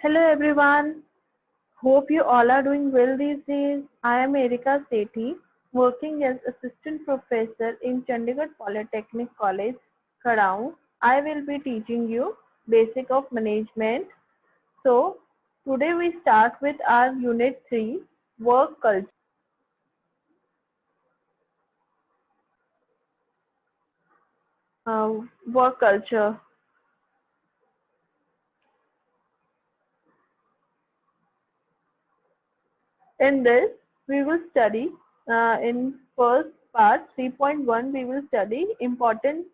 Hello everyone. Hope you all are doing well these days. I am Erika Sethi, working as assistant professor in Chandigarh Polytechnic College, Kadaun. I will be teaching you basic of management. So today we start with our unit 3, work culture. Work culture. In this, we will study in first part 3.1 we will study important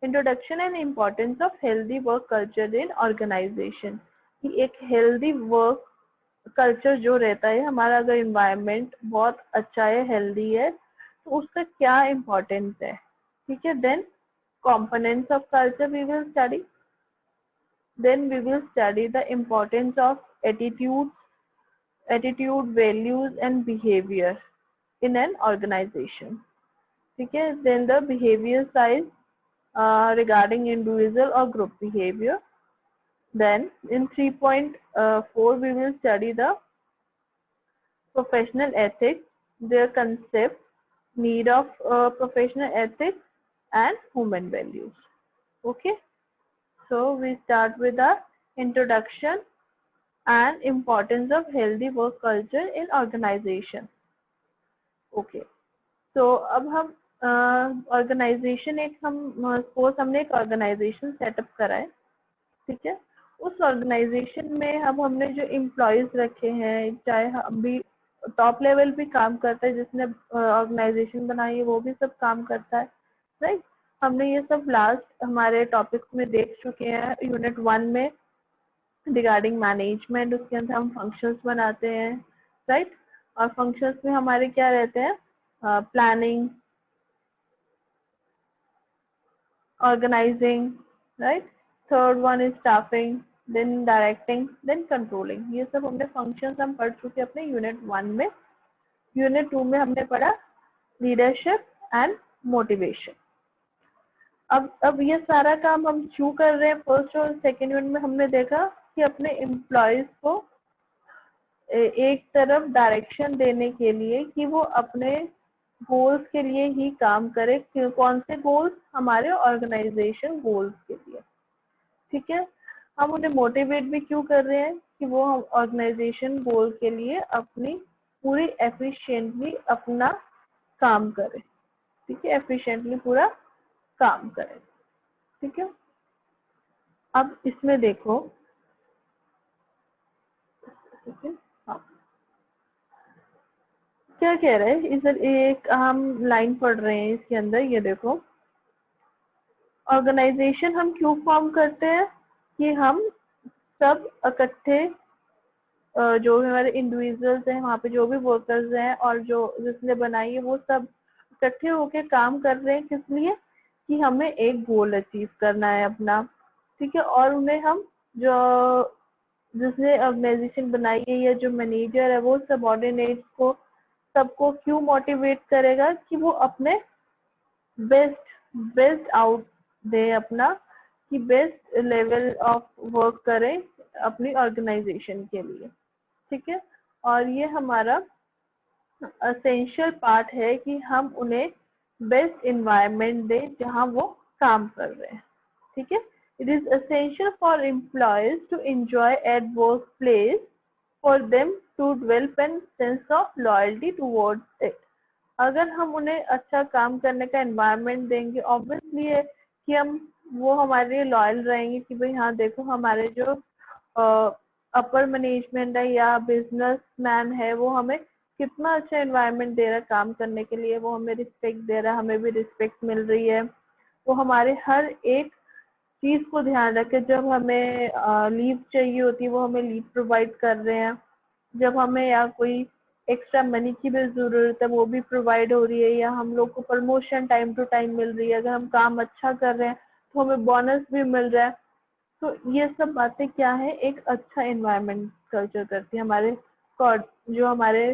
introduction and importance of healthy work culture in organization कि एक healthy work culture जो रहता है हमारा, अगर environment बहुत अच्छा है, हेल्दी है, तो उसका क्या इम्पोर्टेंस है. ठीक है. Then components of culture we will study. Then we will study the importance of attitude, values and behavior in an organization. ठीक है. Then the behavior side regarding individual or group behavior. Then in 3.4 we will study the professional ethics, their concept, need of professional ethics and human values. Okay. So we start with the introduction and importance of healthy work culture in organization. Okay. तो अब हम organisation हम suppose हमने एक organisation setup करा है. ठीक है. उस ऑर्गेनाइजेशन में हमने जो एम्प्लॉयज रखे हैं, चाहे हम भी टॉप लेवल भी काम करता है, जिसने ऑर्गेनाइजेशन बनाई है वो भी सब काम करता है, राइट. हमने ये सब लास्ट हमारे टॉपिक्स में देख चुके हैं. यूनिट 1 में रिगार्डिंग मैनेजमेंट, उसके अंदर हम फंक्शंस बनाते हैं, राइट. और फंक्शंस में हमारे क्या रहते हैं? Planning, organizing, right. Third one is staffing, then directing, then controlling. ये सब हमने functions हम पढ़ चुके अपने यूनिट 1 में. यूनिट 2 में हमने पढ़ा लीडरशिप एंड मोटिवेशन. अब ये सारा काम हम क्यों कर रहे हैं? फर्स्ट और सेकेंड यूनिट में हमने देखा कि अपने एम्प्लॉयज को एक तरफ डायरेक्शन देने के लिए कि वो अपने गोल्स के लिए ही काम करे. कौन से गोल्स? हमारे ऑर्गेनाइजेशन गोल्स के लिए. ठीक है. हम उन्हें मोटिवेट भी क्यों कर रहे हैं? कि वो हम ऑर्गेनाइजेशन गोल के लिए अपनी पूरी एफिशिएंटली अपना काम करें. ठीक है. एफिशिएंटली पूरा काम करें. ठीक है. अब इसमें देखो. ठीक है. क्या कह रहे हैं इधर? एक हम लाइन पढ़ रहे हैं इसके अंदर. ये देखो, ऑर्गेनाइजेशन हम क्यों फॉर्म करते हैं? कि हम सब इकट्ठे, जो भी हमारे इंडिविजुअल्स हैं, वहाँ पे जो भी वर्कर्स हैं और जो जिसने बनाई है, वो सब इकट्ठे होके काम कर रहे हैं. किस लिए? कि हमें एक गोल अचीव करना है अपना. ठीक है. और उन्हें हम जो जिसने ऑर्गेनाइजेशन बनाई है या जो मैनेजर है, वो सबऑर्डिनेट को सबको क्यों मोटिवेट करेगा? कि वो अपने बेस्ट आउट दे अपना, कि बेस्ट लेवल ऑफ वर्क करें अपनी ऑर्गेनाइजेशन के लिए. ठीक है. और ये हमारा असेंशियल पार्ट है कि हम उन्हें बेस्ट इन्वायरमेंट दें जहां वो काम कर रहे हैं. ठीक है. It is essential for employees to enjoy at work place for them to develop an sense of loyalty towards it. अगर हम उन्हें अच्छा काम करने का एनवायरनमेंट देंगे, ऑब्वियसली है कि वो हमारे लिए लॉयल रहेंगे कि भाई हाँ देखो, हमारे जो अपर मैनेजमेंट है या बिजनेस मैन है, वो हमें कितना अच्छा एनवायरनमेंट दे रहा है काम करने के लिए. वो हमें रिस्पेक्ट दे रहा है, हमें भी रिस्पेक्ट मिल रही है. वो हमारे हर एक चीज को ध्यान रखे. जब हमें लीव चाहिए होती है, वो हमें लीव प्रोवाइड कर रहे हैं. जब हमें या कोई एक्स्ट्रा मनी की भी जरूरत है, वो भी प्रोवाइड हो रही है. या हम लोग को प्रमोशन टाइम टू टाइम मिल रही है. अगर हम काम अच्छा कर रहे हैं तो हमें बोनस भी मिल रहा है. तो ये सब बातें क्या है? एक अच्छा एनवायरनमेंट कल्चर करती है. हमारे जो हमारे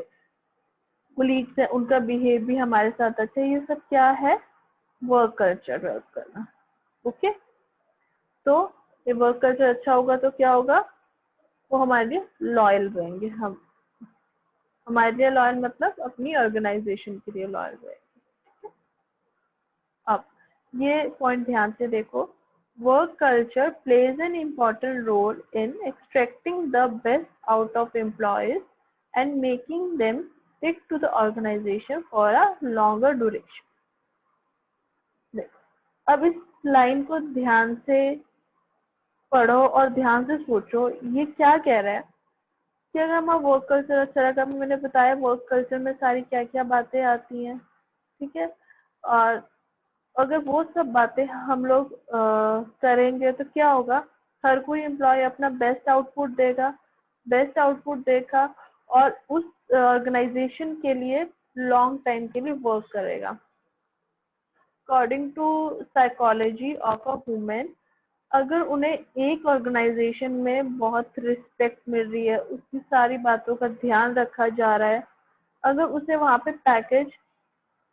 कोलीग्स है, उनका बिहेव भी हमारे साथ अच्छा है. ये सब क्या है? वर्क कल्चर वर्क करना. ओके. तो ये वर्क कल्चर अच्छा होगा तो क्या होगा? वो हमारे लिए लॉयल रहेंगे। हम हमारे लिए लॉयल मतलब अपनी ऑर्गेनाइजेशन के लिए लॉयल रहेंगे। अब ये पॉइंट ध्यान से देखो, work culture plays an important role in extracting the best out of employees and making them stick to the organization for a longer duration। अब इस लाइन को ध्यान से पढ़ो और ध्यान से सोचो, ये क्या कह रहा है कि अगर हमारा वर्क कल्चर अच्छा रहेगा, मैंने बताया वर्क कल्चर में सारी क्या क्या बातें आती हैं, ठीक है। और अगर वो सब बातें हम लोग करेंगे तो क्या होगा, हर कोई एम्प्लॉय अपना बेस्ट आउटपुट देगा, बेस्ट आउटपुट देगा और उस ऑर्गेनाइजेशन के लिए लॉन्ग टाइम के लिए वर्क करेगा। According to psychology of a women, अगर उन्हें एक ऑर्गेनाइजेशन में बहुत रिस्पेक्ट मिल रही है, उसकी सारी बातों का ध्यान रखा जा रहा है, अगर उसे वहां पे पैकेज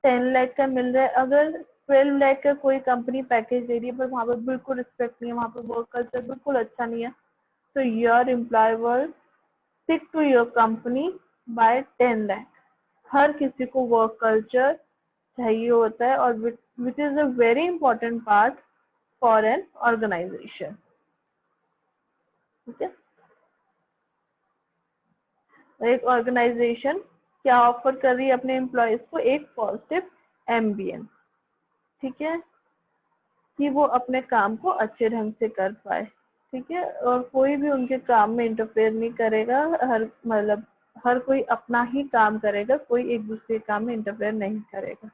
10 लाख का मिल रहा है, अगर 12 लाख का कोई कंपनी पैकेज दे रही है पर वहां पर बिल्कुल रिस्पेक्ट नहीं है, वहां पर वर्क कल्चर बिल्कुल अच्छा नहीं है, तो your employee will stick to your company by 10 lakh. हर किसी को वर्क कल्चर चाहिए होता है और which is a very important part for an organisation, ठीक है। एक ऑर्गेनाइजेशन क्या ऑफर कर रही है अपने एम्प्लॉयज को, एक पॉजिटिव एम्बियंस, ठीक है, कि वो अपने काम को अच्छे ढंग से कर पाए, ठीक है, और कोई भी उनके काम में इंटरफेयर नहीं करेगा, हर मतलब हर कोई अपना ही काम करेगा, कोई एक दूसरे काम में इंटरफेयर नहीं करेगा,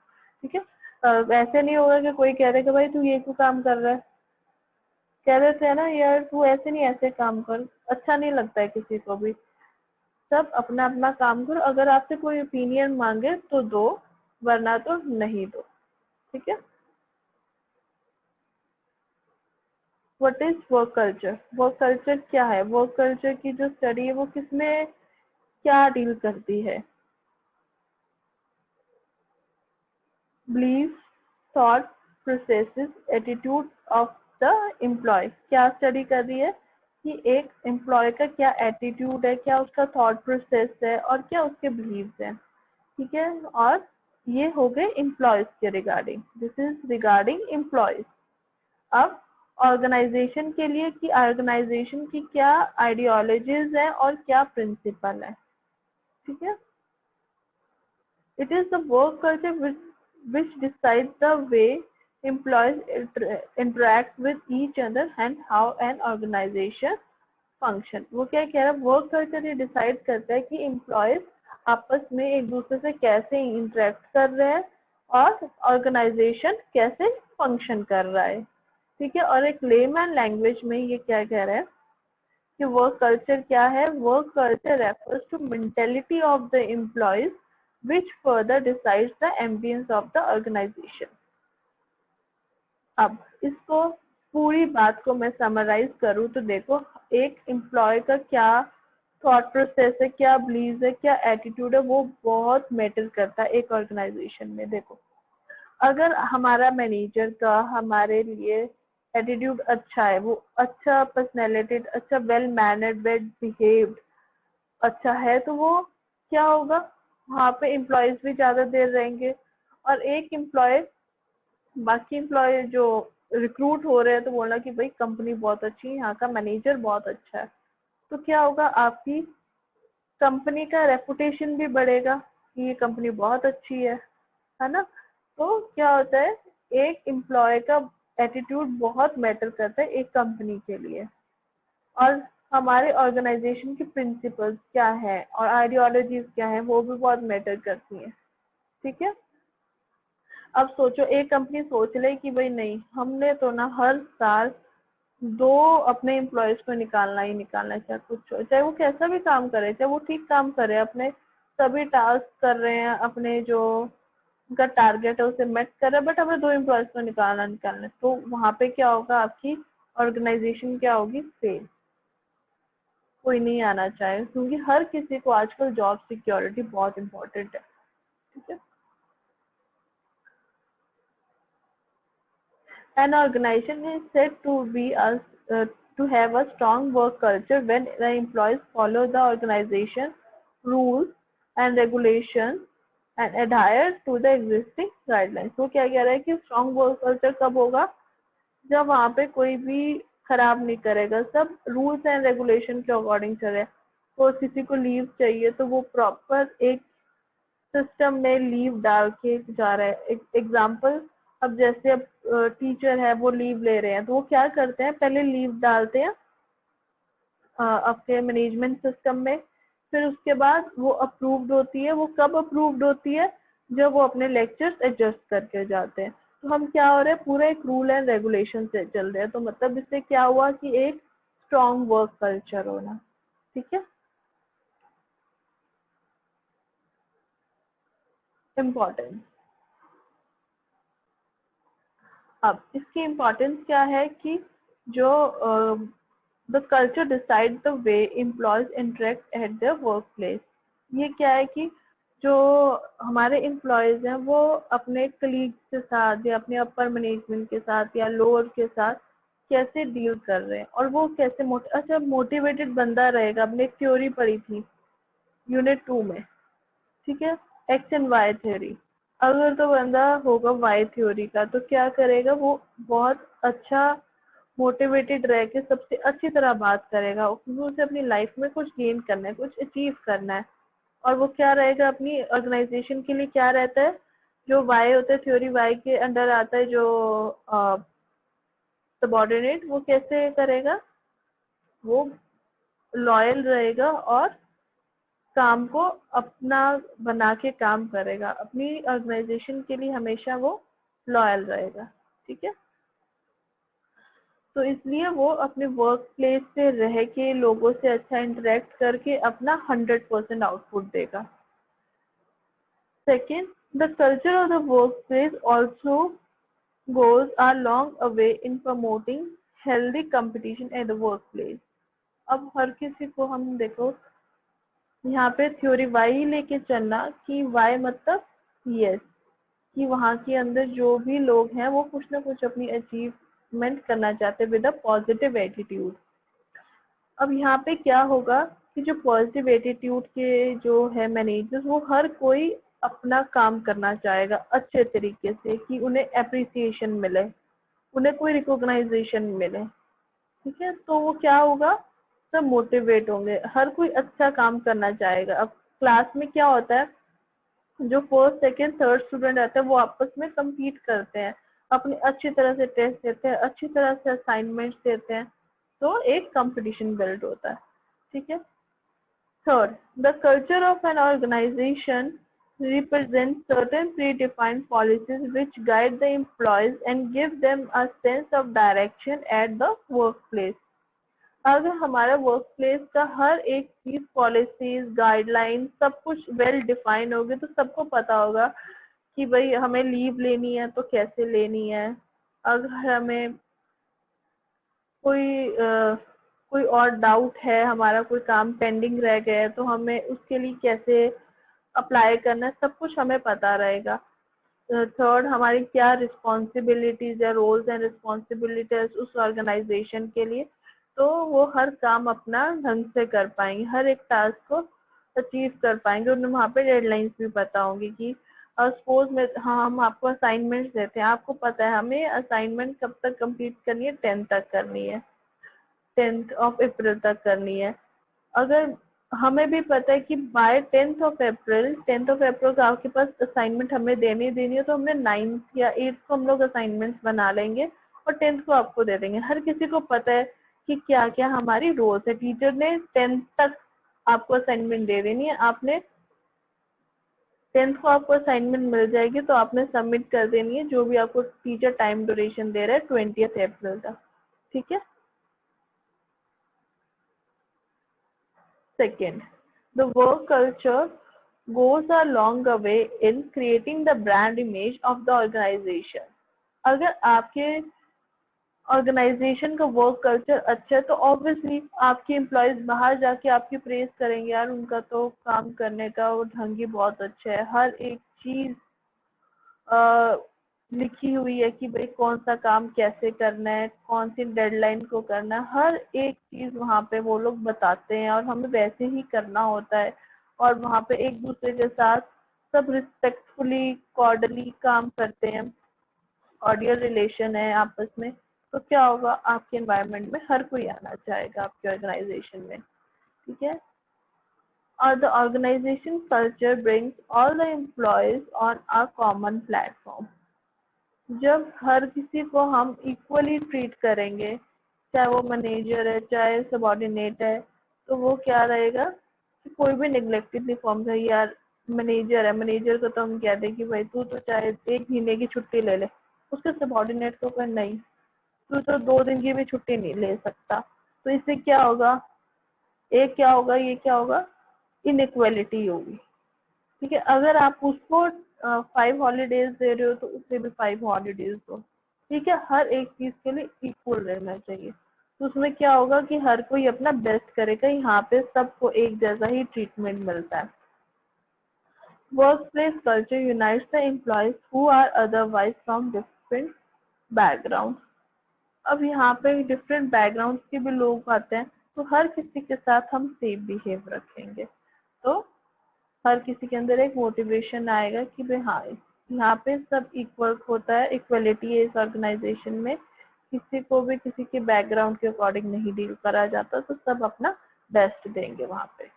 ठीक है। ऐसे नहीं होगा कि कोई कह देगा भाई तू ये क्यों काम कर रहा है, कह देते हैं ना यार तू ऐसे नहीं ऐसे काम कर, अच्छा नहीं लगता है किसी को भी। सब अपना अपना काम करो, अगर आपसे कोई ओपिनियन मांगे तो दो, वरना तो नहीं दो, ठीक है। What is work culture? Work culture क्या है? वर्क कल्चर की जो स्टडी है वो किसमें क्या डील करती है? Believe, thought processes, attitude of the employee. क्या स्टडी कर रही है कि एक एम्प्लॉय का क्या एटीट्यूड है, क्या उसका थॉट प्रोसेस है और क्या उसके बिलीव्स हैं, ठीक है। और ये हो गए एम्प्लॉयज के regarding, this is regarding employees. अब ऑर्गेनाइजेशन के लिए कि ऑर्गेनाइजेशन की क्या आइडियोलॉजीज है और क्या प्रिंसिपल है, ठीक है। It is the work culture which decides the way employees interact with each other and how an organization function। वो क्या कह रहा है, वर्क कल्चर ये डिसाइड करता है कि एम्प्लॉयज आपस में एक दूसरे से कैसे इंटरेक्ट कर रहे हैं और ऑर्गेनाइजेशन कैसे फंक्शन कर रहा है, ठीक है। और एक लेमैन लैंग्वेज में ये क्या कह रहा है कि वर्क कल्चर क्या है, work culture refers to mentality of the employees which further decides the ambience of the organization। अब इसको पूरी बात को मैं समराइज करूं तो देखो, एक एम्प्लॉय का क्या थॉट प्रोसेस है, क्या बिलीव है, क्या एटीट्यूड है, वो बहुत मैटर करता है एक ऑर्गेनाइजेशन में। देखो, अगर हमारा मैनेजर का हमारे लिए एटीट्यूड अच्छा है, वो अच्छा पर्सनैलिटी, अच्छा वेल मैनर्ड, वेल बिहेव्ड अच्छा है, तो वो क्या होगा, वहां पे एम्प्लॉयज भी ज्यादा देर रहेंगे। और एक एम्प्लॉय बाकी एम्प्लॉय जो रिक्रूट हो रहे हैं तो बोलना कि भाई कंपनी बहुत अच्छी है, यहाँ का मैनेजर बहुत अच्छा है, तो क्या होगा, आपकी कंपनी का रेपुटेशन भी बढ़ेगा कि ये कंपनी बहुत अच्छी है ना। तो क्या होता है, एक एम्प्लॉय का एटीट्यूड बहुत मैटर करता है एक कंपनी के लिए। और हमारे ऑर्गेनाइजेशन की प्रिंसिपल्स क्या है और आइडियोलॉजीज क्या है, वो भी बहुत मैटर करती हैं, ठीक है। अब सोचो, एक कंपनी सोच ले कि भाई नहीं, हमने तो ना हर साल 2 अपने एम्प्लॉयज को निकालना ही निकालना है, चाहे कुछ हो, चाहे वो कैसा भी काम करे, चाहे वो ठीक काम करे, अपने सभी टास्क कर रहे हैं, अपने जो उनका टारगेट है उसे मेट कर रहे हैं, बट हमें 2 एम्प्लॉयज को निकालना है, तो वहां पे क्या होगा, आपकी ऑर्गेनाइजेशन क्या होगी, फेल। कोई नहीं आना चाहे, क्योंकि हर किसी को आजकल जॉब सिक्योरिटी बहुत इंपॉर्टेंट है, ठीक है। An organization is said to be a to have a strong work culture when the employees follow the organization rules and regulations and adhere to the existing guidelines. तो क्या कह रहा है कि strong work culture कब होगा? जब वहां पे कोई भी खराब नहीं करेगा, सब रूल्स एंड रेगुलेशन के अकॉर्डिंग चले। तो किसी को लीव चाहिए तो वो प्रॉपर एक सिस्टम में लीव डाल के जा रहा है। एग्जाम्पल, अब जैसे अब टीचर है वो लीव ले रहे हैं तो वो क्या करते हैं, पहले लीव डालते हैं आपके मैनेजमेंट सिस्टम में, फिर उसके बाद वो अप्रूव्ड होती है। वो कब अप्रूव्ड होती है? जब वो अपने लेक्चर्स एडजस्ट करके जाते हैं। तो हम क्या हो रहे हैं, पूरा एक रूल एंड रेगुलेशन से चल रहे हैं। तो मतलब इससे क्या हुआ कि एक स्ट्रॉन्ग वर्क कल्चर होना। ठीक है, इम्पोर्टेंट। अब इसकी इम्पोर्टेंस क्या है कि जो the culture decide the way employees interact at the work place. ये क्या है कि जो हमारे एम्प्लॉयज हैं वो अपने कलीग के साथ या अपने अपर मैनेजमेंट के साथ या लोअर के साथ कैसे डील कर रहे हैं, और वो कैसे अच्छा मोटिवेटेड बंदा रहेगा। हमने एक थ्योरी पढ़ी थी यूनिट 2 में, ठीक है, एक्स एंड वाई थ्योरी। अगर तो बंदा होगा वाई थ्योरी का तो क्या करेगा, वो बहुत अच्छा मोटिवेटेड रह के सबसे अच्छी तरह बात करेगा, क्योंकि उसे अपनी लाइफ में कुछ गेन करना है, कुछ अचीव करना है। और वो क्या रहेगा, अपनी ऑर्गेनाइजेशन के लिए क्या रहता है, जो वाई होता है, थ्योरी वाई के अंडर आता है जो सबऑर्डिनेट, वो कैसे करेगा, वो लॉयल रहेगा और काम को अपना बना के काम करेगा, अपनी ऑर्गेनाइजेशन के लिए हमेशा वो लॉयल रहेगा। ठीक है, तो इसलिए वो अपने वर्क प्लेस से रह के लोगों से अच्छा इंटरेक्ट करके अपना 100% आउटपुट देगा। Second, the culture of the work place also goes a long way in promoting healthy competition at the workplace। अब हर किसी को हम देखो यहाँ पे थ्योरी वाई लेके चलना कि वाई मतलब यस, कि वहां के अंदर जो भी लोग हैं वो कुछ ना कुछ अपनी अचीवमेंट करना चाहते हैं विद अ पॉजिटिव एटीट्यूड। अब यहाँ पे क्या होगा कि जो पॉजिटिव एटीट्यूड के जो है मैनेजर्स, वो हर कोई अपना काम करना चाहेगा अच्छे तरीके से, कि उन्हें अप्रिसिएशन मिले, उन्हें कोई रिकॉग्नाइजेशन मिले। ठीक है, तो वो क्या होगा, सब मोटिवेट होंगे, हर कोई अच्छा काम करना चाहेगा। अब क्लास में क्या होता है, जो फर्स्ट सेकेंड थर्ड स्टूडेंट रहते हैं वो आपस में compete करते हैं, अपनी अच्छी तरह से टेस्ट देते हैं, अच्छी तरह से असाइनमेंट्स देते हैं, तो एक कंपटीशन बिल्ड होता है। ठीक है, third, the culture of an organization represents certain predefined policies which guide the employees and give them a sense of direction at the workplace। अगर हमारा वर्क प्लेस का हर एक चीज, पॉलिसीज, गाइडलाइन, सब कुछ वेल डिफाइन होगी तो सबको पता होगा कि भाई हमें लीव लेनी है तो कैसे लेनी है। अगर हमें कोई और डाउट है, हमारा कोई काम पेंडिंग रह गया है तो हमें उसके लिए कैसे अप्लाई करना है, सब कुछ हमें पता रहेगा। थर्ड, हमारी क्या रिस्पॉन्सिबिलिटीज है, रोल्स एंड रिस्पॉन्सिबिलिटीज उस ऑर्गेनाइजेशन के लिए, तो वो हर काम अपना ढंग से कर पाएंगे, हर एक टास्क को अचीव कर पाएंगे। उन्हें वहाँ पे डेडलाइंस भी पता होंगी कि सपोज में हाँ हम आपको असाइनमेंट देते हैं, आपको पता है हमें असाइनमेंट कब तक कंप्लीट करनी है, 10 तक करनी है, 10th ऑफ अप्रैल तक करनी है। अगर हमें भी पता है कि बाय 10th ऑफ अप्रैल का आपके पास असाइनमेंट हमें देनी है, तो हमने 9th या 8th को हम लोग असाइनमेंट बना लेंगे और 10th को आपको दे देंगे। हर किसी को पता है कि क्या क्या हमारी रोल्स है। टीचर ने 10th तक आपको असाइनमेंट दे देनी है, आपने 10th को आपको असाइनमेंट मिल जाएगी तो आपने सबमिट कर देनी है, जो भी आपको टीचर टाइम ड्यूरेशन दे रहा है 20th अप्रैल तक। ठीक है, second, the work culture goes a long way in creating the brand image of the organization। अगर आपके ऑर्गेनाइजेशन का वर्क कल्चर अच्छा है तो ऑब्वियसली आपके एम्प्लॉयज बाहर जाके आपकी प्रेज करेंगे, यार उनका तो काम करने का वो ढंग ही बहुत अच्छा है, हर एक चीज लिखी हुई है कि भाई कौन सा काम कैसे करना है, कौन सी डेडलाइन को करना है, हर एक चीज वहाँ पे वो लोग बताते हैं और हमें वैसे ही करना होता है। और वहाँ पे एक दूसरे के साथ सब रिस्पेक्टफुली कॉर्डली काम करते हैं, ऑडियो रिलेशन है आपस में। तो क्या होगा, आपके एनवायरनमेंट में हर कोई आना चाहेगा आपके ऑर्गेनाइजेशन में, ठीक है। और the organization culture brings all the employees on a common platform. जब हर किसी को हम इक्वली ट्रीट करेंगे, चाहे वो मैनेजर है चाहे सबॉर्डिनेट है, तो वो क्या रहेगा कि कोई भी निग्लेक्टेड नहीं फॉर्म है। यार मैनेजर है, मैनेजर को तो हम कह दें कि भाई तू तो चाहे 1 महीने की छुट्टी ले ले, उसके सबॉर्डिनेट को पर नहीं, तू तो 2 दिन की भी छुट्टी नहीं ले सकता। तो इससे क्या होगा, एक क्या होगा, ये क्या होगा, इनइक्वालिटी होगी, ठीक है। अगर आप उसको 5 हॉलीडेज दे रहे हो तो उसे भी 5 हॉलीडेज दो, ठीक है। हर एक चीज के लिए इक्वल रहना चाहिए। तो उसमें क्या होगा कि हर कोई अपना बेस्ट करेगा, यहाँ पे सबको एक जैसा ही ट्रीटमेंट मिलता है। Workplace culture unites the employees who are otherwise from different background. अब यहाँ पे डिफरेंट बैकग्राउंड के भी लोग आते हैं, तो हर किसी के साथ हम सेम बिहेव रखेंगे, तो हर किसी के अंदर एक मोटिवेशन आएगा कि भाई हाँ, यहाँ पे सब इक्वल होता है, इक्वलिटी है इस ऑर्गेनाइजेशन में, किसी को भी किसी के बैकग्राउंड के अकॉर्डिंग नहीं डील करा जाता, तो सब अपना बेस्ट देंगे वहाँ पे।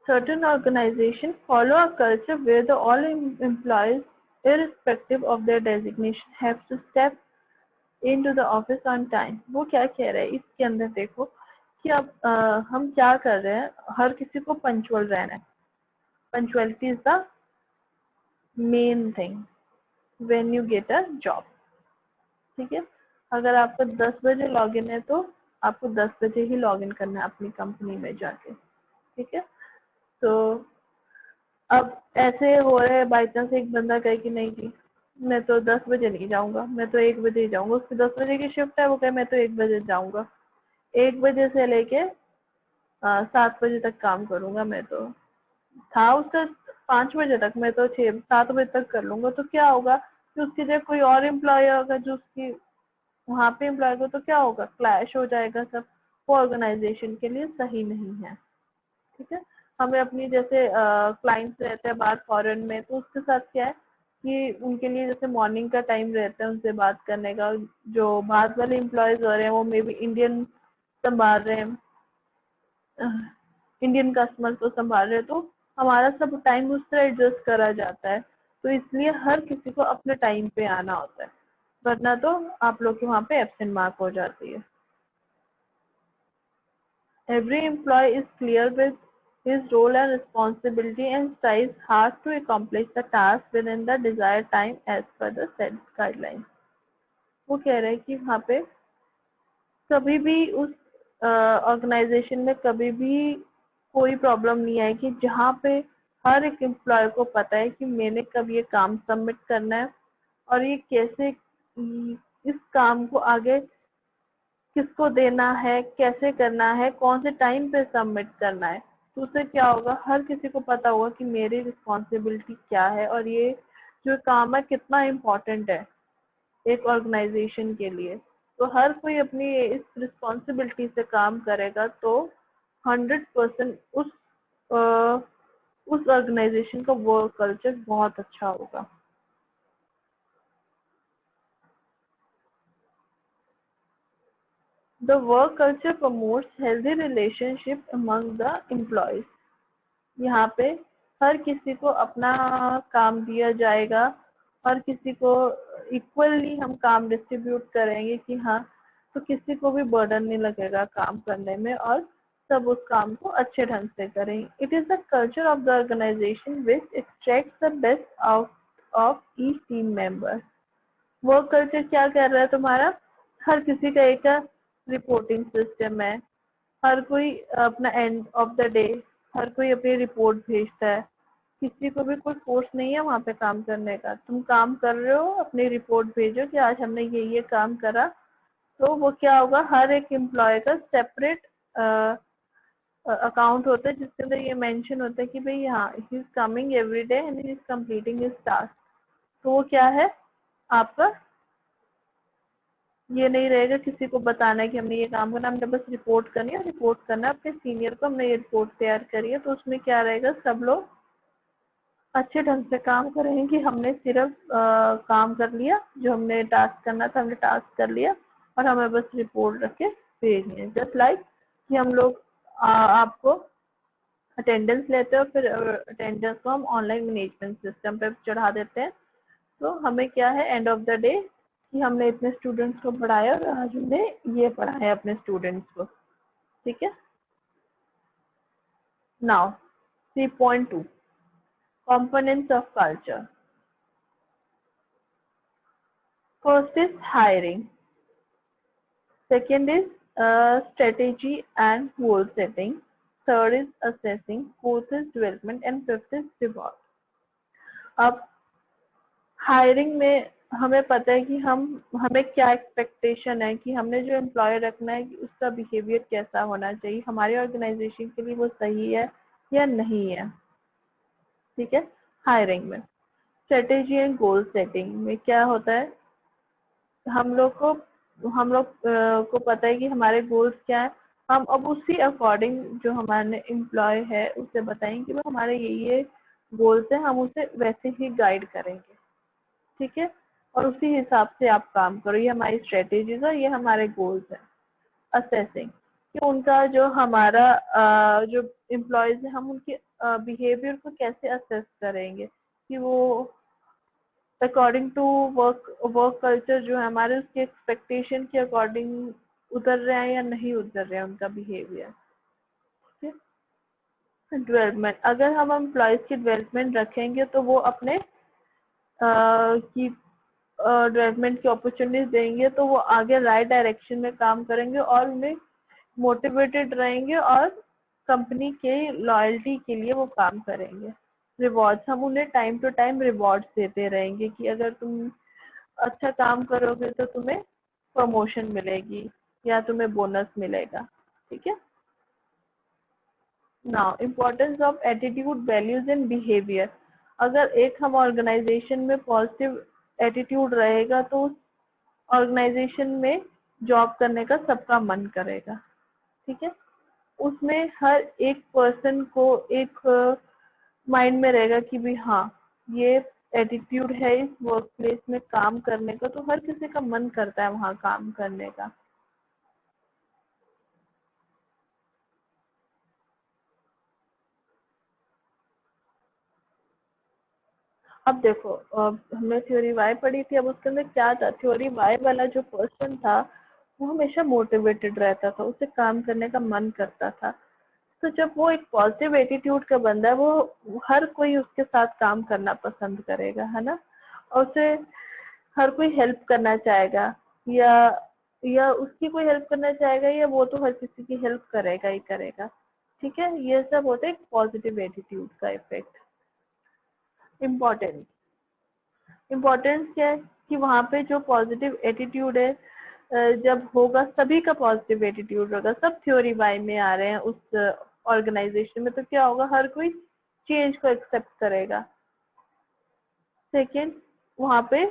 Certain organizations follow a culture where the all employees, irrespective of their designation, have to step into the office on time। वो क्या कह रहे हैं इसके अंदर, देखो कि अब हम क्या कर रहे हैं, हर किसी को पंचुअल रहना है। Punctuality is the main thing when you get a job, ठीक है। अगर आपका 10 बजे लॉग इन है तो आपको 10 बजे ही लॉग इन करना है अपनी कंपनी में जाके, ठीक है। तो अब ऐसे हो रहे हैं, बाई चांस एक बंदा कहे कि नहीं जी मैं तो 10 बजे नहीं जाऊंगा, मैं तो 1 बजे ही जाऊंगा, उसकी 10 बजे की शिफ्ट है, वो कहे मैं तो 1 बजे जाऊंगा, 1 बजे से लेके 7 बजे तक काम करूंगा, मैं तो था उसका 5 बजे तक, मैं तो 6-7 बजे तक कर लूंगा। तो क्या होगा कि उसकी जगह कोई और एम्प्लॉय होगा जो उसकी वहां पे एम्प्लॉय को, तो क्या होगा, क्लैश हो जाएगा सब। वो ऑर्गेनाइजेशन के लिए सही नहीं है, ठीक है। हमें अपनी जैसे क्लाइंट्स रहते हैं बाहर फॉरेन में, तो उसके साथ क्या है कि उनके लिए जैसे मॉर्निंग का टाइम रहता है उनसे बात करने का, जो बाहर वाले एम्प्लॉयज हो रहे हैं वो मे बी इंडियन संभाल रहे हैं, इंडियन कस्टमर को संभाल रहे हैं, तो हमारा सब टाइम उस तरह एडजस्ट करा जाता है। तो इसलिए हर किसी को अपने टाइम पे आना होता है, वरना तो आप लोग के वहाँ पे एब्सेंट मार्क हो जाती है। Every employee is clear with his role and responsibility and strives hard to accomplish the task within the desired time as per the set guidelines। वो कह रहे हैं कि वहाँ पे कभी भी उस ऑर्गेनाइजेशन में कभी भी कोई प्रॉब्लम नहीं आएगी, जहाँ पे हर एक एम्प्लॉय को पता है कि मैंने कब ये काम सबमिट करना है और ये कैसे, इस काम को आगे किसको देना है, कैसे करना है, कौन से टाइम पे सबमिट करना है। तो उससे क्या होगा, हर किसी को पता होगा कि मेरी रिस्पॉन्सिबिलिटी क्या है और ये जो काम है कितना इम्पोर्टेंट है एक ऑर्गेनाइजेशन के लिए। तो हर कोई अपनी इस रिस्पॉन्सिबिलिटी से काम करेगा तो 100% अ, उस ऑर्गेनाइजेशन का वर्क कल्चर बहुत अच्छा होगा। The work culture promotes healthy relationship among the employees। यहाँ पे हर किसी को अपना काम दिया जाएगा, हर किसी को इक्वली हम काम डिस्ट्रीब्यूट करेंगे कि हाँ, तो किसी को भी बर्डन नहीं लगेगा काम करने में और सब उस काम को अच्छे ढंग से करेंगे। It is the culture of the organization which extracts the best out of each team member. Work culture क्या कर रहा है तुम्हारा, हर किसी का एक रिपोर्टिंग सिस्टम है, हर कोई अपना एंड ऑफ द डे हर कोई अपनी रिपोर्ट भेजता है, किसी को भी कोई फोर्स नहीं है वहां पे काम करने का। तुम काम कर रहे हो, अपनी रिपोर्ट भेजो कि आज हमने ये काम करा। तो वो क्या होगा, हर एक एम्प्लॉय का सेपरेट अकाउंट होता है जिसके अंदर ये मेंशन होता है कि भाई हाँ he is coming every day and he is completing his task. तो वो क्या है आपका, ये नहीं रहेगा किसी को बताना है कि हमने ये काम करना, हमने बस रिपोर्ट करनी है, रिपोर्ट करना है अपने सीनियर को, हमने ये रिपोर्ट तैयार करी है। तो उसमें क्या रहेगा, सब लोग अच्छे ढंग से काम करेंगे कि हमने सिर्फ काम कर लिया, जो हमने टास्क करना था हमने टास्क कर लिया, और हमें बस रिपोर्ट रख के भेजनी है। जस्ट लाइक कि हम लोग आपको अटेंडेंस लेते हैं और फिर अटेंडेंस को हम ऑनलाइन मैनेजमेंट सिस्टम पे चढ़ा देते हैं। तो हमें क्या है एंड ऑफ द डे कि हमने इतने स्टूडेंट्स को पढ़ाया और आज हमने ये पढ़ाया अपने स्टूडेंट्स को। ठीक है। Now 3.2 components of culture. First is hiring, second is strategy and goal setting, third is assessing, fourth is development and fifth is reward. अब हायरिंग में हमें पता है कि हमें क्या एक्सपेक्टेशन है कि हमने जो एम्प्लॉय रखना है कि उसका बिहेवियर कैसा होना चाहिए, हमारे ऑर्गेनाइजेशन के लिए वो सही है या नहीं है। ठीक है। हायरिंग में स्ट्रेटेजी एंड गोल सेटिंग में क्या होता है, हम लोग को पता है कि हमारे गोल्स क्या है, हम अब उसी अकॉर्डिंग जो हमारे एम्प्लॉय है उसे बताएंगे कि वो हमारे ये गोल्स है, हम उसे वैसे ही गाइड करेंगे। ठीक है। और उसी हिसाब से आप काम करो, ये हमारी स्ट्रेटेजीज है, ये हमारे गोल्स है। असेसिंग कि उनका जो हमारा जो एम्प्लॉयज है हम उनके बिहेवियर को कैसे असेस करेंगे कि वो अकॉर्डिंग टू वर्क कल्चर जो है हमारे उसके एक्सपेक्टेशन के अकॉर्डिंग उतर रहे हैं या नहीं उतर रहे हैं उनका बिहेवियर। डेवलपमेंट, अगर हम एम्प्लॉयज की डेवलपमेंट रखेंगे तो वो अपने की डेवलपमेंट की अपॉर्चुनिटीज देंगे तो वो आगे राइट डायरेक्शन में काम करेंगे और उन्हें मोटिवेटेड रहेंगे और कंपनी के लॉयल्टी के लिए वो काम करेंगे। रिवॉर्ड्स, हम उन्हें टाइम टू टाइम रिवॉर्ड्स देते रहेंगे कि अगर तुम अच्छा काम करोगे तो तुम्हें प्रमोशन मिलेगी या तुम्हें बोनस मिलेगा। ठीक है। Now importance of attitude, values and behaviour. अगर एक हम ऑर्गेनाइजेशन में पॉजिटिव एटीट्यूड रहेगा तो उस ऑर्गेनाइजेशन में जॉब करने का सबका मन करेगा। ठीक है। उसमें हर एक पर्सन को एक माइंड में रहेगा कि भी हाँ ये एटीट्यूड है इस वर्क प्लेस में काम करने का, तो हर किसी का मन करता है वहां काम करने का। अब देखो हमने थ्योरी वाई पढ़ी थी, अब उसके अंदर क्या था, थ्योरी वाई वाला जो पर्सन था वो हमेशा मोटिवेटेड रहता था, उसे काम करने का मन करता था। तो जब वो एक पॉजिटिव एटीट्यूड का बंदा है वो हर कोई उसके साथ काम करना पसंद करेगा, है ना। और उसे हर कोई हेल्प करना चाहेगा या उसकी कोई हेल्प करना चाहेगा या वो तो हर किसी की हेल्प करेगा ही करेगा। ठीक है। ये सब होता है पॉजिटिव एटीट्यूड का इफेक्ट। इम्पोर्टेंट, इम्पोर्टेंस क्या है कि वहां पे जो पॉजिटिव एटीट्यूड है जब होगा सभी का पॉजिटिव एटीट्यूड होगा, सब थ्योरी वाई में आ रहे हैं उस ऑर्गेनाइजेशन में, तो क्या होगा हर कोई चेंज को एक्सेप्ट करेगा। सेकेंड, वहां पे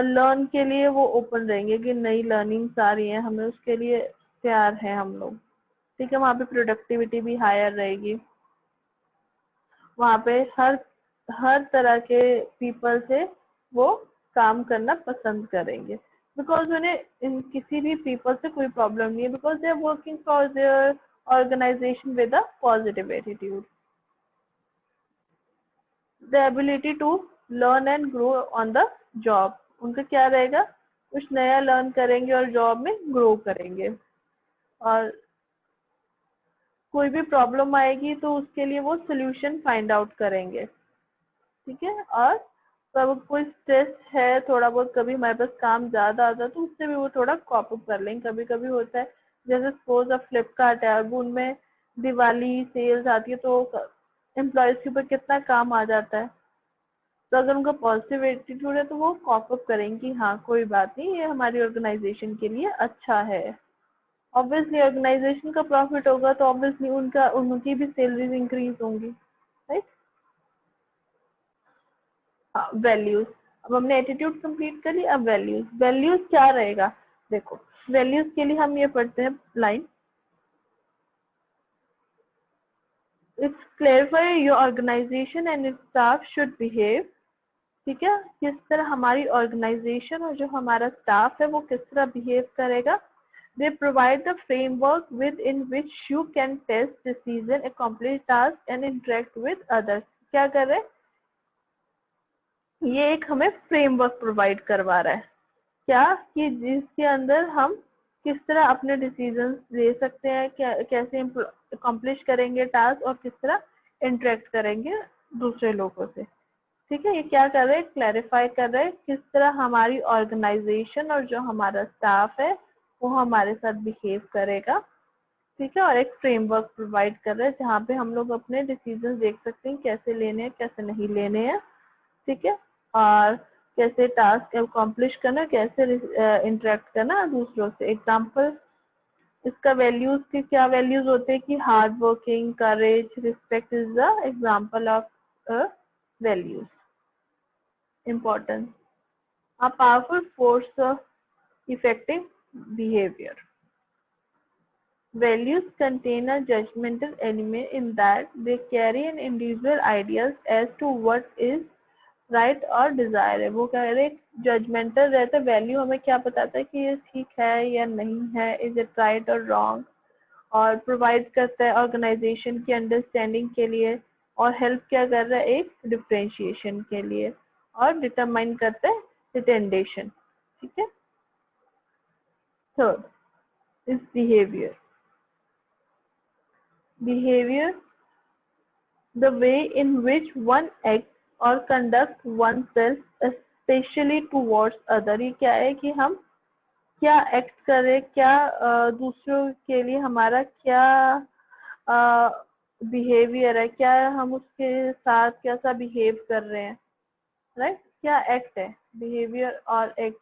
लर्न के लिए वो ओपन रहेंगे कि नई लर्निंग्स आ रही है हमें उसके लिए तैयार है हम लोग। ठीक है। वहां पे प्रोडक्टिविटी भी हायर रहेगी, वहां पे हर तरह के पीपल से वो काम करना पसंद करेंगे बिकॉज उन्हें किसी भी पीपल से कोई प्रॉब्लम नहीं है, because they are working for their organization with a positive attitude. The ability to learn and grow on the job, उनका क्या रहेगा कुछ नया लर्न करेंगे और जॉब में ग्रो करेंगे, और कोई भी प्रॉब्लम आएगी तो उसके लिए वो सोल्यूशन फाइंड आउट करेंगे। ठीक है। और कब कोई स्ट्रेस है थोड़ा बहुत, कभी हमारे पास काम ज्यादा आता है तो उससे भी वो थोड़ा कॉप अप कर लेंगे। कभी कभी होता है जैसे सपोज अब फ्लिपकार्ट है अब उनमें दिवाली सेल्स आती है तो एम्प्लॉयज के ऊपर कितना काम आ जाता है, तो अगर उनका पॉजिटिव एटीट्यूड है तो वो कॉप अप करेंगे कि हाँ कोई बात नहीं ये हमारी ऑर्गेनाइजेशन के लिए अच्छा है। ऑब्वियसली ऑर्गेनाइजेशन का प्रॉफिट होगा तो ऑब्वियसली उनकी भी सैलरीज इंक्रीज होंगी, राइट। हाँ वैल्यूज। अब हमने एटीट्यूड कंप्लीट कर लिया, अब वैल्यूज। वैल्यूज क्या रहेगा, देखो वैल्यूज के लिए हम ये पढ़ते हैं line, it's clarify your organization and its staff should behave. ठीक है, किस तरह हमारी ऑर्गेनाइजेशन और जो हमारा स्टाफ है वो किस तरह बिहेव करेगा। They provide the framework within which you can test decision, accomplish task and interact with others. क्या कर रहे हैं, ये एक हमें फ्रेमवर्क प्रोवाइड करवा रहा है, क्या कि जिसके अंदर हम किस तरह अपने डिसीजन ले सकते हैं, कैसे अकॉम्प्लिश करेंगे टास्क और किस तरह इंटरेक्ट करेंगे दूसरे लोगों से। ठीक है, ये क्या कर रहे हैं, क्लैरिफाई कर रहे हैं किस तरह हमारी ऑर्गेनाइजेशन और जो हमारा स्टाफ है वो हमारे साथ बिहेव करेगा। ठीक है, और एक फ्रेमवर्क प्रोवाइड कर रहे हैं जहाँ पे हम लोग अपने डिसीजन देख सकते हैं कैसे लेने हैं कैसे नहीं लेने हैं। ठीक है, और कैसे टास्क अकॉम्प्लिश करना, कैसे इंटरेक्ट करना दूसरों से। एग्जाम्पल इसका वैल्यूज के क्या वैल्यूज होते हैं कि hard working, courage, respect is the example of values. Importance. A powerful force of effective behavior. Values contain a judgmental element in that they carry an individual ideas as to what is right or desirable. कह रहे judgemental रहता है, value हमें क्या बताता है कि ये ठीक है या नहीं है, इज इट राइट और रॉन्ग, और प्रोवाइड करता है ऑर्गेनाइजेशन की अंडरस्टैंडिंग के लिए, और हेल्प क्या कर रहा है, एक डिफ्रेंशिएशन के लिए, और डिटरमाइन करता है रिटेंडेशन। ठीक है, third is behaviour. Behaviour the way in which one act और conduct oneself specially towards other. ये क्या है कि हम क्या एक्ट करें, क्या दूसरों के लिए हमारा क्या बिहेवियर है, क्या हम उसके साथ कैसा बिहेव कर रहे हैं, राइट क्या एक्ट है, बिहेवियर और एक्ट।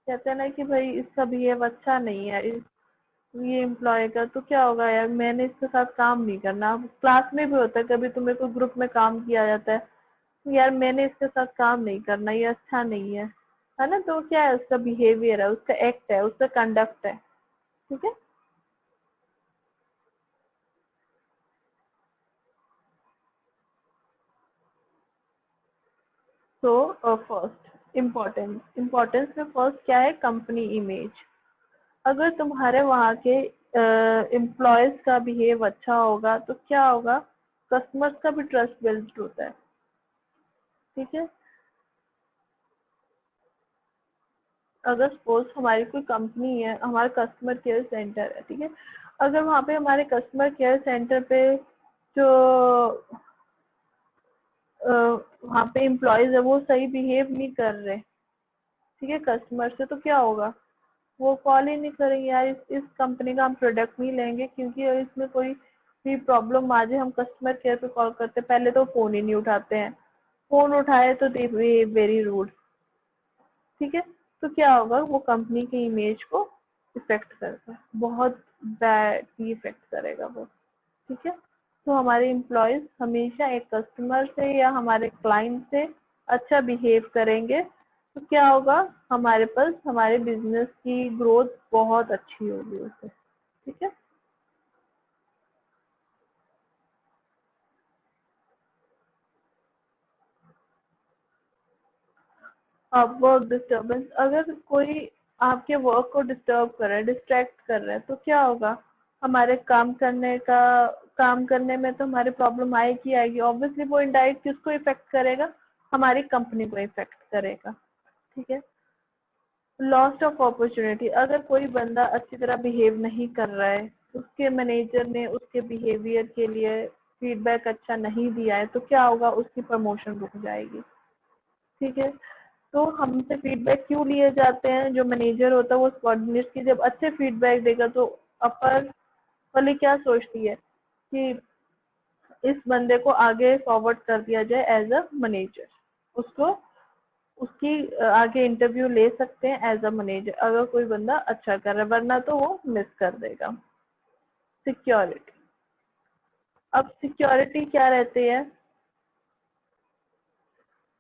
कहते हैं ना कि भाई इसका बिहेव अच्छा नहीं है, ये एम्प्लॉय का, तो क्या होगा यार मैंने इसके साथ काम नहीं करना। क्लास में भी होता है, कभी तुम्हें कोई ग्रुप में काम किया जाता है तो यार मैंने इसके साथ काम नहीं करना, ये अच्छा नहीं है ना। तो क्या है, उसका बिहेवियर है, उसका एक्ट है, उसका कंडक्ट है। ठीक है, तो फर्स्ट इम्पोर्टेंस में फर्स्ट क्या है, कंपनी इमेज। अगर तुम्हारे वहाँ के एम्प्लॉयज का बिहेव अच्छा होगा तो क्या होगा, कस्टमर्स का भी ट्रस्ट बिल्ड होता है। ठीक है, अगर सपोज हमारी कोई कंपनी है, हमारा कस्टमर केयर सेंटर है, ठीक है, अगर वहाँ पे हमारे कस्टमर केयर सेंटर पे जो वहाँ पे एम्प्लॉयज है वो सही बिहेव नहीं कर रहे, ठीक है, कस्टमर से, तो क्या होगा, वो कॉल ही नहीं करेंगे, यार इस कंपनी का हम प्रोडक्ट नहीं लेंगे क्योंकि इसमें कोई भी प्रॉब्लम आ जाए, हम कस्टमर केयर पे कॉल करते हैं, पहले तो फोन ही नहीं उठाते हैं, फोन उठाए तो दे वेरी रूड। ठीक है, तो क्या होगा, वो कंपनी की इमेज को इफेक्ट करता है, बहुत बैड इफेक्ट करेगा वो। ठीक है, तो हमारे एम्प्लॉयज हमेशा एक कस्टमर से या हमारे क्लाइंट से अच्छा बिहेव करेंगे तो क्या होगा, हमारे पास हमारे बिजनेस की ग्रोथ बहुत अच्छी होगी उससे। ठीक है, अब वर्क डिस्टर्बेंस, अगर कोई आपके वर्क को डिस्टर्ब कर रहा है, डिस्ट्रैक्ट कर रहा है, तो क्या होगा, हमारे काम करने में तो हमारे प्रॉब्लम आएगी आएगी, ऑब्वियसली वो इनडायरेक्ट किसको इफेक्ट करेगा, हमारी कंपनी को इफेक्ट करेगा। ठीक है, लॉस्ट ऑफ अपॉर्चुनिटी, अगर कोई बंदा अच्छी तरह बिहेव नहीं कर रहा है, उसके मैनेजर ने उसके बिहेवियर के लिए फीडबैक अच्छा नहीं दिया है, तो क्या होगा, उसकी प्रमोशन रुक जाएगी। ठीक है, तो हमसे फीडबैक क्यों लिए जाते हैं, जो मैनेजर होता है वो सबॉर्डिनेट की जब अच्छे फीडबैक देगा तो अपर वाली क्या सोचती है कि इस बंदे को आगे फॉरवर्ड कर दिया जाए एज अ मैनेजर, उसको उसकी आगे इंटरव्यू ले सकते हैं एज अ मैनेजर अगर कोई बंदा अच्छा कर रहा है, वरना तो वो मिस कर देगा। सिक्योरिटी, अब सिक्योरिटी क्या रहती है,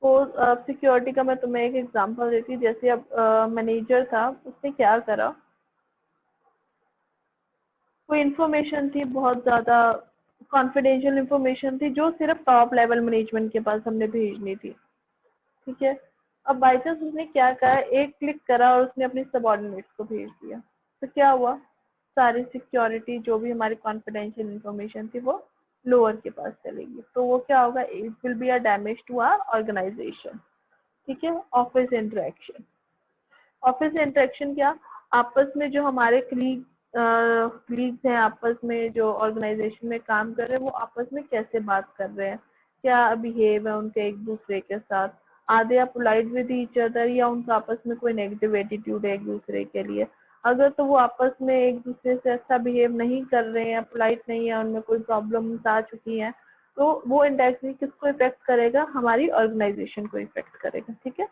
सिक्योरिटी का मैं तुम्हें एक एग्जांपल देती हूँ। जैसे अब मैनेजर था, उसने क्या करा, कोई इंफॉर्मेशन थी बहुत ज्यादा कॉन्फिडेंशियल इंफॉर्मेशन थी जो सिर्फ टॉप लेवल मैनेजमेंट के पास हमने भेजनी थी, ठीक है। अब बाई चांस उसने क्या करा, एक क्लिक करा और उसने अपने सबऑर्डिनेट्स को भेज दिया, तो क्या हुआ, सारी सिक्योरिटी जो भी हमारी कॉन्फिडेंशियल इंफॉर्मेशन थी वो लोअर के पास चलेगी। तो वो क्या होगा, it will be a damage to our organization, ठीक है। ऑफिस इंटरेक्शन, ऑफिस इंटरेक्शन क्या, आपस में जो हमारे कलीग्स हैं, आपस में जो ऑर्गेनाइजेशन में काम कर रहे हैं, वो आपस में कैसे बात कर रहे हैं, क्या बिहेव है उनके एक दूसरे के साथ, are they polite with each other, या उनका आपस में कोई नेगेटिव एटीट्यूड है एक दूसरे के लिए। अगर तो वो आपस में एक दूसरे से अच्छा बिहेव नहीं कर रहे हैं, पोलाइट नहीं है, उनमें कोई प्रॉब्लम्स आ चुकी हैं, तो वो इंडायरेक्टली किसको इफेक्ट करेगा, हमारी ऑर्गेनाइजेशन को इफेक्ट करेगा, ठीक है।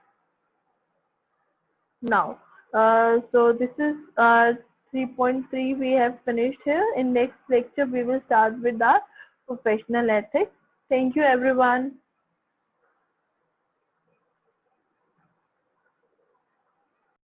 Now, so this is 3.3 we have finished here. In next lecture, we will start with our professional ethics. Thank you, everyone.